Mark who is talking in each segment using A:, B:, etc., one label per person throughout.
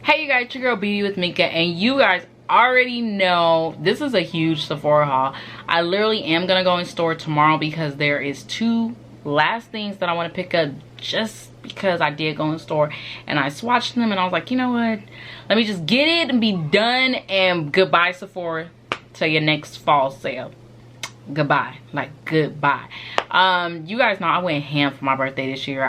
A: Hey you guys, it's your girl Beauty with Mika, and you guys already know this is a huge Sephora haul. I literally am gonna go in store tomorrow because there is two last things that I want to pick up, just because I did go in store and I swatched them and I was like, you know what, let me just get it and be done, and goodbye Sephora till your next fall sale. Goodbye, like goodbye. You guys know I went ham for my birthday this year.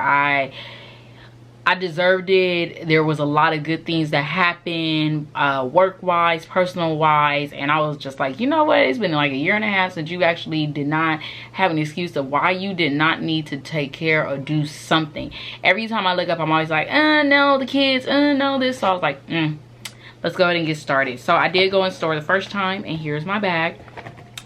A: I deserved it. There was a lot of good things that happened, work-wise, personal-wise, and I was just like, you know what? It's been like a year and a half since you actually did not have an excuse of why you did not need to take care or do something. Every time I look up, I'm always like, no, the kids, no, this. So I was like, let's go ahead and get started. So I did go in store the first time, and here's my bag.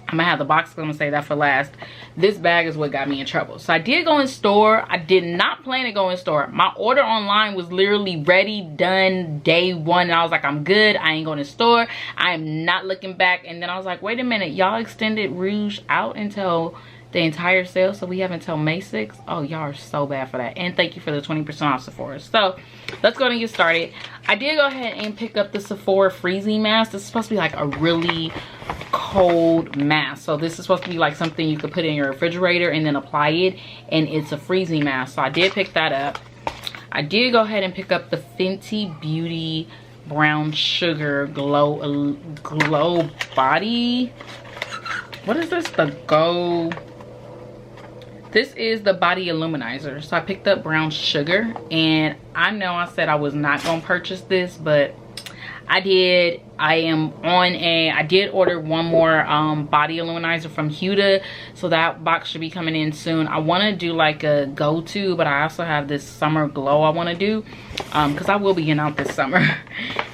A: I'm gonna have the box, I'm gonna say that for last. This bag is what got me in trouble. So I did go in store. I did not plan to go in store. My order online was literally ready, done, day one. And I was like, I'm good. I ain't going to store. I am not looking back. And then I was like, wait a minute. Y'all extended Rouge out until the entire sale. So we have until May 6th. Oh, y'all are so bad for that. And thank you for the 20% off Sephora. So let's go ahead and get started. I did go ahead and pick up the Sephora freezing mask. This is supposed to be like a really cold mask. So this is supposed to be like something you could put in your refrigerator and then apply it, and it's a freezing mask. So I did pick that up. I did go ahead and pick up the Fenty Beauty Brown Sugar Glow Body. What is this? This is the body illuminizer. So I picked up brown sugar, and I know I said I was not gonna purchase this, but I did. I did order one more body illuminizer from HUDA, so that box should be coming in soon. I want to do like a go-to, but I also have this summer glow I want to do because I will be getting out this summer.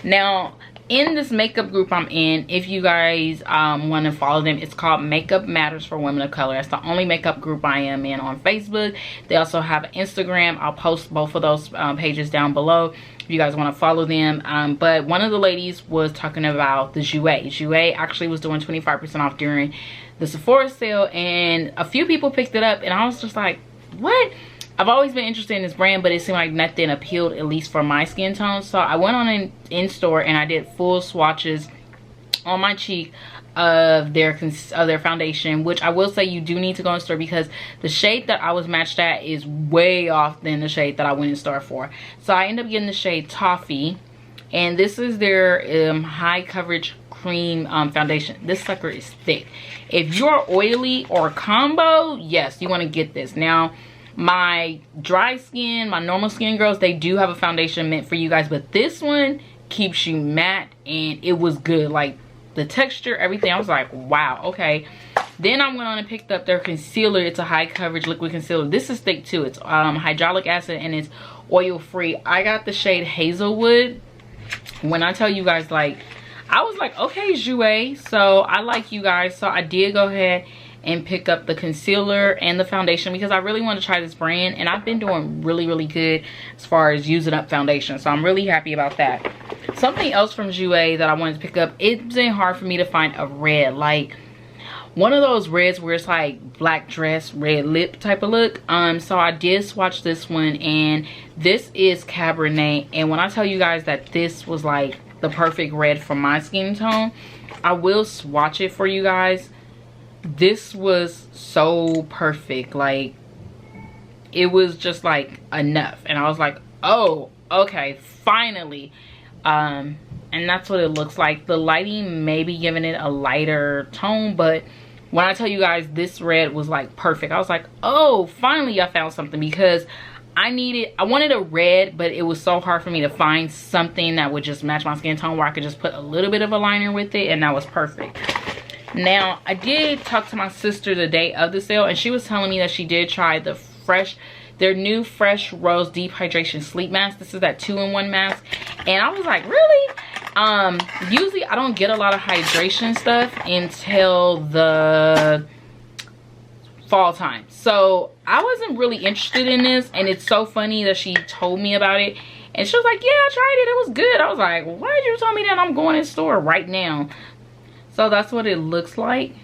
A: Now, in this makeup group I'm in, if you guys want to follow them, it's called Makeup Matters for Women of Color. That's the only makeup group I am in on Facebook. They also have an Instagram. I'll post both of those pages down below if you guys want to follow them. But one of the ladies was talking about the JOUER. JOUER actually was doing 25% off during the Sephora sale, and a few people picked it up, and I was just like, what? I've always been interested in this brand, but it seemed like nothing appealed, at least for my skin tone. So I went on in store and I did full swatches on my cheek of their foundation, which I will say you do need to go in store because the shade that I was matched at is way off than the shade that I went in store for. So I ended up getting the shade Toffee, and this is their high coverage cream foundation. This sucker is thick. If you're oily or combo, yes, you want to get this. Now, my dry skin, my normal skin girls, they do have a foundation meant for you guys, but this one keeps you matte, and it was good. Like the texture, everything, I was like, wow, okay. Then I went on and picked up their concealer. It's a high coverage liquid concealer. This is thick too. It's hyaluronic acid and it's oil free. I got the shade Hazelwood. When I tell you guys, like, I was like, okay, JOUER, so I like you guys. So I did go ahead and pick up the concealer and the foundation because I really want to try this brand, and I've been doing really good as far as using up foundation, so I'm really happy about that. Something else from JOUER that I wanted to pick up, it's been hard for me to find a red, like one of those reds where it's like black dress, red lip type of look. So I did swatch this one, and this is Cabernet, and when I tell you guys that this was like the perfect red for my skin tone, I will swatch it for you guys. This was so perfect. Like, it was just like enough, and I was like, oh, okay, finally. And that's what it looks like. The lighting may be giving it a lighter tone, but when I tell you guys this red was like perfect, I was like, oh, finally I found something, because I wanted a red, but it was so hard for me to find something that would just match my skin tone where I could just put a little bit of a liner with it, and that was perfect. Now, I did talk to my sister the day of the sale, and she was telling me that she did try their new Fresh Rose Deep Hydration Sleep Mask. This is that 2-in-1 mask, and I was like, really? Usually I don't get a lot of hydration stuff until the fall time, so I wasn't really interested in this, and it's so funny that she told me about it, and she was like, yeah, I tried it, it was good. I was like, why did you tell me that? I'm going in store right now. So that's what it looks like.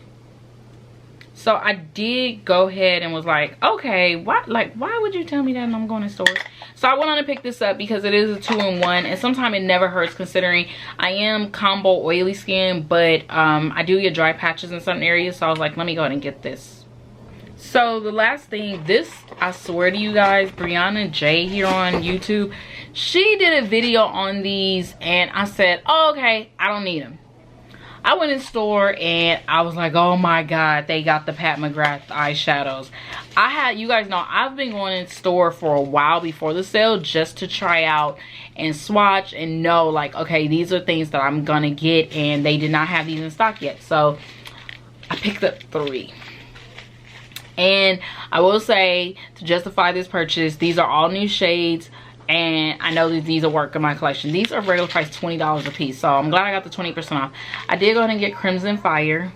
A: So I did go ahead and was like, okay, why would you tell me that and I'm going to store? So I went on to pick this up because it is a 2-in-1, and sometimes it never hurts considering I am combo oily skin, but I do get dry patches in certain areas. So I was like, let me go ahead and get this. So the last thing, this, I swear to you guys, Brianna J here on YouTube, she did a video on these and I said, oh, okay, I don't need them. I went in store and I was like, oh my god, they got the Pat McGrath eyeshadows. You guys know I've been going in store for a while before the sale just to try out and swatch and know, like, okay, these are things that I'm gonna get, and they did not have these in stock yet. So I picked up 3. And I will say, to justify this purchase, these are all new shades. And I know that these will work in my collection. These are regular price $20 a piece. So I'm glad I got the 20% off. I did go ahead and get Crimson Fire.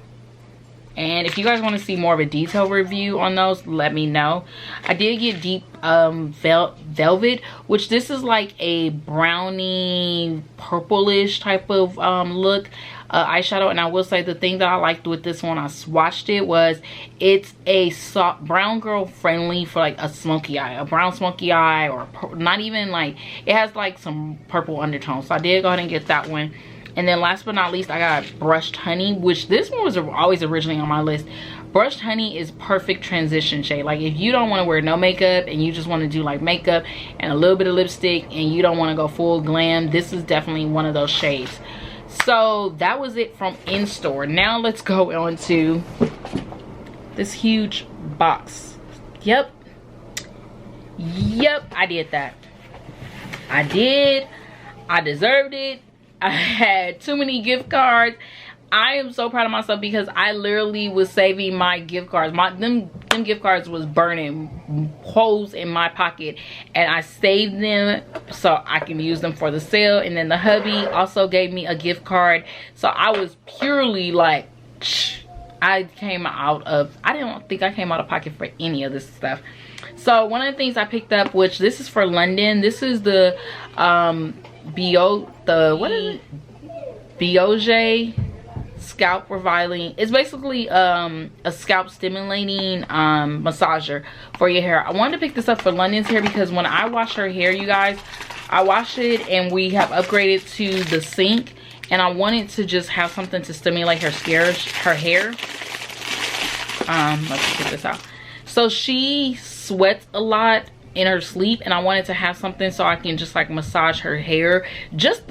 A: And if you guys want to see more of a detailed review on those, let me know. I did get Deep Velvet, which this is like a brownie purplish type of look eyeshadow. And I will say the thing that I liked with this one, I swatched it, was it's a soft brown girl friendly for like a smoky eye, a brown smoky eye, or not even like, it has like some purple undertones. So I did go ahead and get that one. And then last but not least, I got Brushed Honey, which this one was always originally on my list. Brushed Honey is perfect transition shade. Like if you don't want to wear no makeup and you just want to do like makeup and a little bit of lipstick and you don't want to go full glam, this is definitely one of those shades. So that was it from in-store. Now let's go on to this huge box. Yep, I did that. I did. I deserved it. I had too many gift cards. I am so proud of myself because I literally was saving my gift cards. Them gift cards was burning holes in my pocket, and I saved them so I can use them for the sale. And then the hubby also gave me a gift card, so I was purely like, I don't think I came out of pocket for any of this stuff. So one of the things I picked up, which this is for London, this is the Bioge scalp reviling. It's basically a scalp stimulating massager for your hair. I wanted to pick this up for London's hair because when I wash her hair, you guys, I wash it and we have upgraded to the sink, and I wanted to just have something to stimulate her hair. Let's get this out. So she sweats a lot in her sleep, and I wanted to have something so I can just like massage her hair, just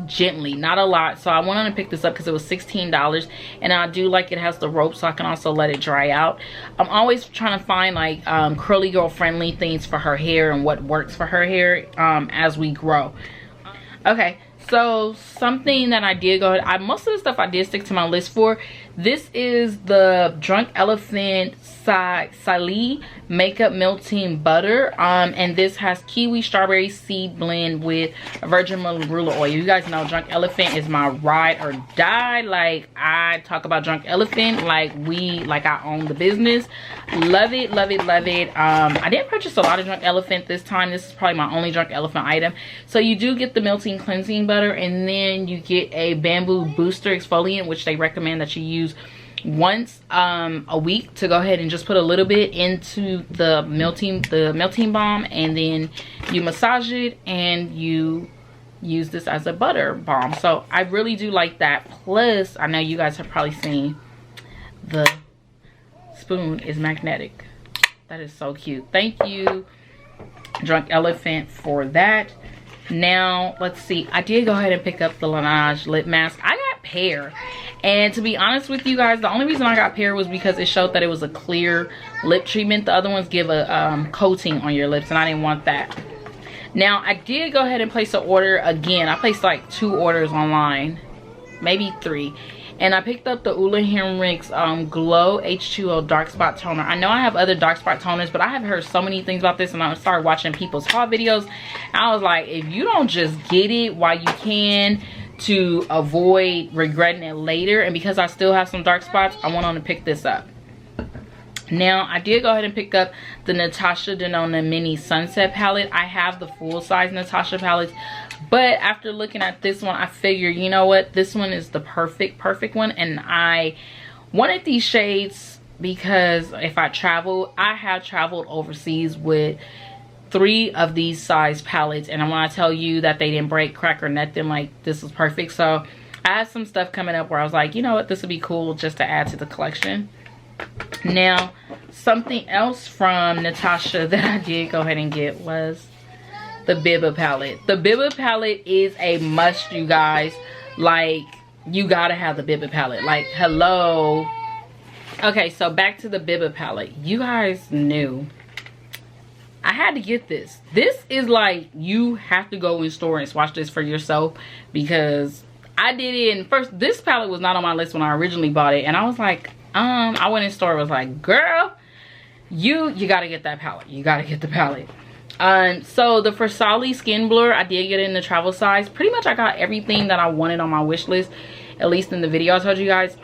A: gently, not a lot. So I went on to pick this up because it was $16, and I do like it has the rope so I can also let it dry out. I'm always trying to find like curly girl friendly things for her hair and what works for her hair as we grow. Okay, so something that I did go ahead, most of the stuff I did stick to my list for. This is the Drunk Elephant SLAAI Makeup Melting Butter, and this has kiwi strawberry seed blend with virgin marula oil. You guys know Drunk Elephant is my ride or die. Like I talk about Drunk Elephant like I own the business. Love it, love it, love it. I didn't purchase a lot of Drunk Elephant this time. This is probably my only Drunk Elephant item. So you do get the melting cleansing butter, and then you get a bamboo booster exfoliant, which they recommend that you use once a week, to go ahead and just put a little bit into the melting balm, and then you massage it and you use this as a butter balm. So I really do like that. Plus I know you guys have probably seen the spoon is magnetic. That is so cute. Thank you Drunk Elephant for that. Now let's see, I did go ahead and pick up the Laneige lip mask. I got pear, and to be honest with you guys, the only reason I got pear was because it showed that it was a clear lip treatment. The other ones give a coating on your lips, and I didn't want that. Now I did go ahead and place an order again. I placed like 2 orders online, maybe 3, and I picked up the Ole Henrik's Glow H2O Dark Spot Toner. I know I have other dark spot toners, but I have heard so many things about this, and I started watching people's haul videos. I was like, if you don't just get it while you can to avoid regretting it later, and because I still have some dark spots, I went on to pick this up. Now I did go ahead and pick up the Natasha Denona Mini Sunset palette. I have the full size Natasha palettes, but after looking at this one, I figured, you know what, this one is the perfect one, and I wanted these shades because if I travel, I have traveled overseas with 3 of these size palettes, and I want to tell you that they didn't break, crack, or nothing. Like, this is perfect. So I have some stuff coming up where I was like, you know what, this would be cool just to add to the collection. Now, something else from Natasha that I did go ahead and get was the BIBA palette. The BIBA palette is a must, you guys. Like, you gotta have the BIBA palette. Like, hello. Okay, so back to the BIBA palette. You guys knew I had to get this. This is like, you have to go in store and swatch this for yourself, because I did it. And first, this palette was not on my list when I originally bought it, and I was like, I went in store, was like, girl, you gotta get that palette. You gotta get the palette. So the FARSALI Skin Blur, I did get it in the travel size. Pretty much I got everything that I wanted on my wish list, at least in the video I told you guys,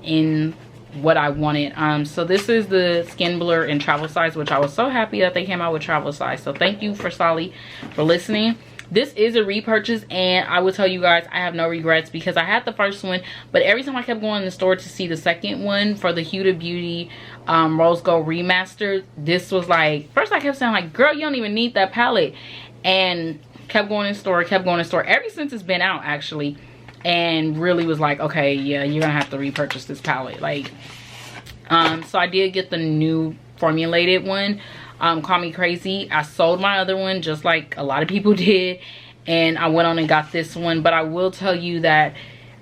A: in what I wanted. So this is the Skin Blur in travel size, which I was so happy that they came out with travel size. So thank you, FARSALI, for listening. This is a repurchase, and I will tell you guys, I have no regrets, because I had the first one, but every time I kept going in the store to see the second one for the Huda Beauty Rose Gold Remastered, this was like, first I kept saying like, girl, you don't even need that palette, and kept going in store, ever since it's been out actually, and really was like, okay, yeah, you're gonna have to repurchase this palette. Like, so I did get the new formulated one. Call me crazy, I sold my other one just like a lot of people did, and I went on and got this one. But I will tell you that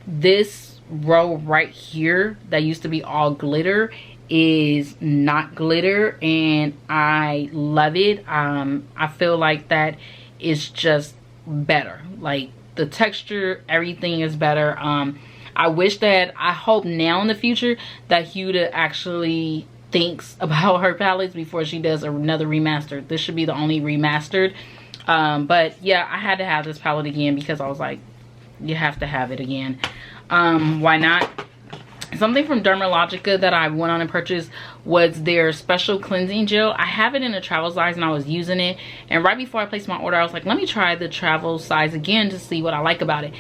A: this row right here that used to be all glitter is not glitter, and I love it. I feel like that is just better. Like, the texture, everything is better. I wish that, I hope now in the future that Huda actually thinks about her palettes before she does another remaster. This should be the only remastered. But yeah, I had to have this palette again, because I was like, you have to have it again. Why not? Something from Dermalogica that I went on and purchased was their special cleansing gel. I have it in a travel size, and I was using it, and right before I placed my order, I was like, let me try the travel size again to see what I like about it.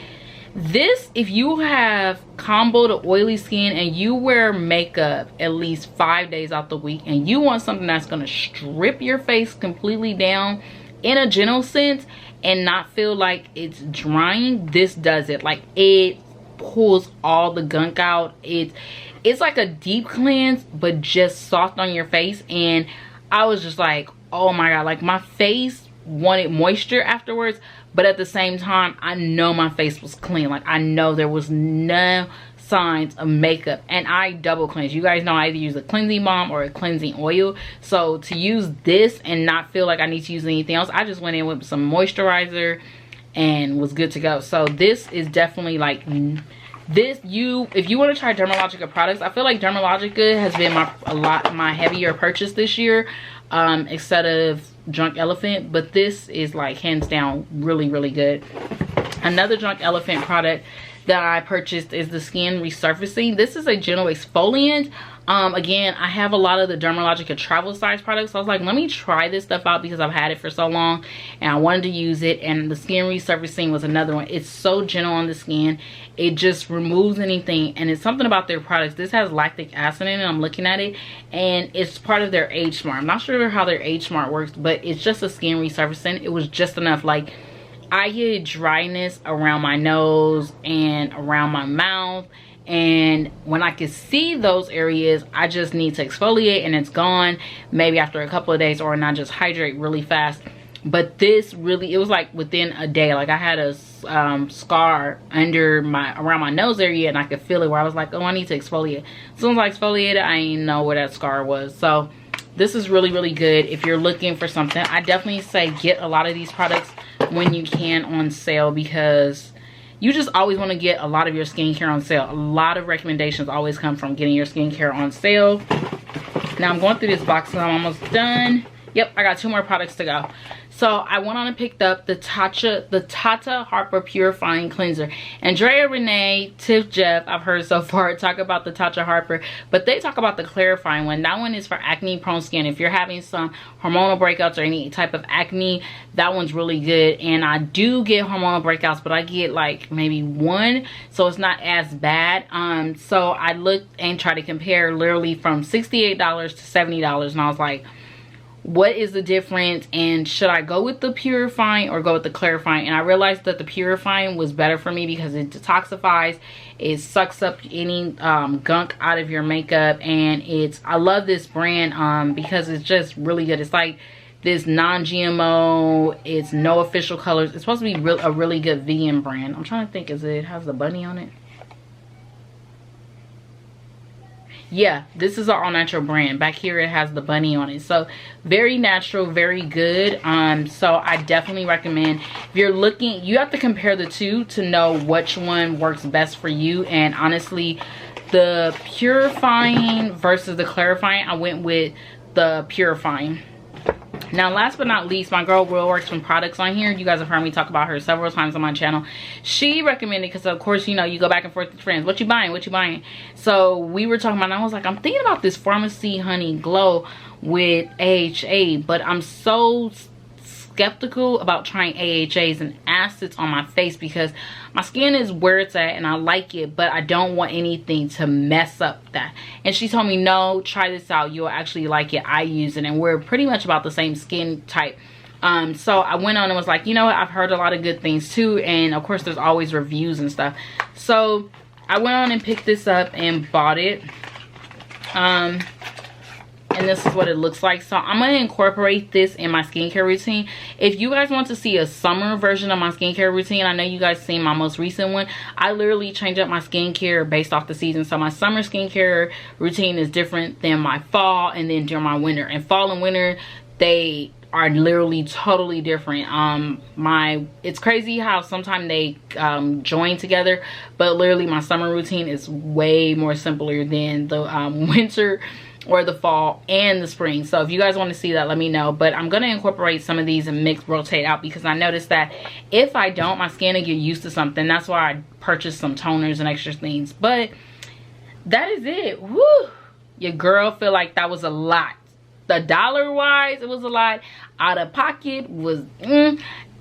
A: This, if you have combo to oily skin and you wear makeup at least 5 days out the week, and you want something that's going to strip your face completely down in a gentle sense and not feel like it's drying, this does it. Like, it pulls all the gunk out. It's like a deep cleanse, but just soft on your face. And I was just like, oh my god, like, my face wanted moisture afterwards, but at the same time, I know my face was clean. Like, I know there was no signs of makeup, and I double cleanse. You guys know I either use a cleansing balm or a cleansing oil. So to use this and not feel like I need to use anything else, I just went in with some moisturizer and was good to go. So this is definitely like this. If you want to try Dermalogica products, I feel like Dermalogica has been my heavier purchase this year, instead of Drunk Elephant, but this is like hands down really, really good. Another Drunk Elephant product that I purchased is the Skin Resurfacing. This is a gentle exfoliant. Again, I have a lot of the Dermalogica travel size products, so I was like, let me try this stuff out because I've had it for so long and I wanted to use it. And the Skin Resurfacing was another one. It's so gentle on the skin, it just removes anything, and it's something about their products. This has lactic acid in it. I'm looking at it, and it's part of their Age Smart. I'm not sure how their Age Smart works, but it's just a skin resurfacing. It was just enough. Like, I get dryness around my nose and around my mouth, and when I can see those areas, I just need to exfoliate and it's gone, maybe after a couple of days, or not just hydrate really fast. But this really, it was like within a day. Like, I had a scar around my nose area, and I could feel it where I was like, oh, I need to exfoliate. As soon as I exfoliated, I didn't know where that scar was. So this is really, really good if you're looking for something. I definitely say get a lot of these products when you can on sale, because you just always want to get a lot of your skincare on sale. A lot of recommendations always come from getting your skincare on sale. Now I'm going through this box and I'm almost done. Yep, I got 2 more products to go. So I went on and picked up the Tata Harper Purifying Cleanser. Andrea, Renee, Tiff, Jeff, I've heard so far talk about the Tata Harper, but they talk about the clarifying one. That one is for acne prone skin. If you're having some hormonal breakouts or any type of acne, that one's really good. And I do get hormonal breakouts, but I get like maybe 1, so it's not as bad. So I looked and tried to compare literally from $68 to $70, and I was like, what is the difference, and should I go with the purifying or go with the clarifying? And I realized that the purifying was better for me because it detoxifies, it sucks up any gunk out of your makeup, and I love this brand because it's just really good. It's like this non-GMO, it's no official colors. It's supposed to be a really good vegan brand. I'm trying to think, it has the bunny on it? Yeah, this is an all natural brand. Back here it has the bunny on it, so very natural, very good. So I definitely recommend, if you're looking, you have to compare the two to know which one works best for you. And honestly, the purifying versus the clarifying, I went with the purifying. Now, last but not least, my girl Will works from products on here. You guys have heard me talk about her several times on my channel. She recommended, because of course, you know, you go back and forth with friends. What you buying? What you buying? So we were talking about, and I was like, I'm thinking about this Pharmacy Honey Glow with AHA, but I'm so skeptical about trying AHAs and acids on my face because my skin is where it's at and I like it, but I don't want anything to mess up that. And she told me, no, try this out, you'll actually like it. I use it and we're pretty much about the same skin type. So I went on and was like, you know what, I've heard a lot of good things too, and of course there's always reviews and stuff. So I went on and picked this up and bought it. And this is what it looks like. So I'm going to incorporate this in my skincare routine. If you guys want to see a summer version of my skincare routine, I know you guys seen my most recent one. I literally change up my skincare based off the season. So my summer skincare routine is different than my fall and then during my winter. And fall and winter, they are literally totally different. It's crazy how sometimes they join together, but literally my summer routine is way more simpler than the winter or the fall and the spring. So if you guys want to see that, let me know. But I'm going to incorporate some of these and rotate out, because I noticed that if I don't, my skin will get used to something. That's why I purchased some toners and extra things. But that is it. Woo! Your girl feel like that was a lot. The dollar wise, it was a lot. Out of pocket was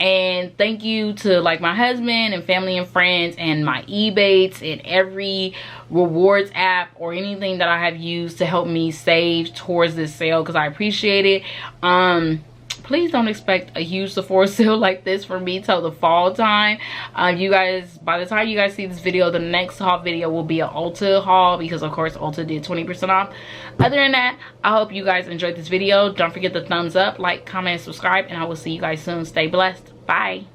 A: and thank you to like my husband and family and friends and my Ebates and every rewards app or anything that I have used to help me save towards this sale, because I appreciate it. Please don't expect a huge Sephora sale like this for me till the fall time. You guys, by the time you guys see this video, the next haul video will be an Ulta haul, because of course Ulta did 20% off. Other than that, I hope you guys enjoyed this video. Don't forget the thumbs up, like, comment, subscribe, and I will see you guys soon. Stay blessed. Bye.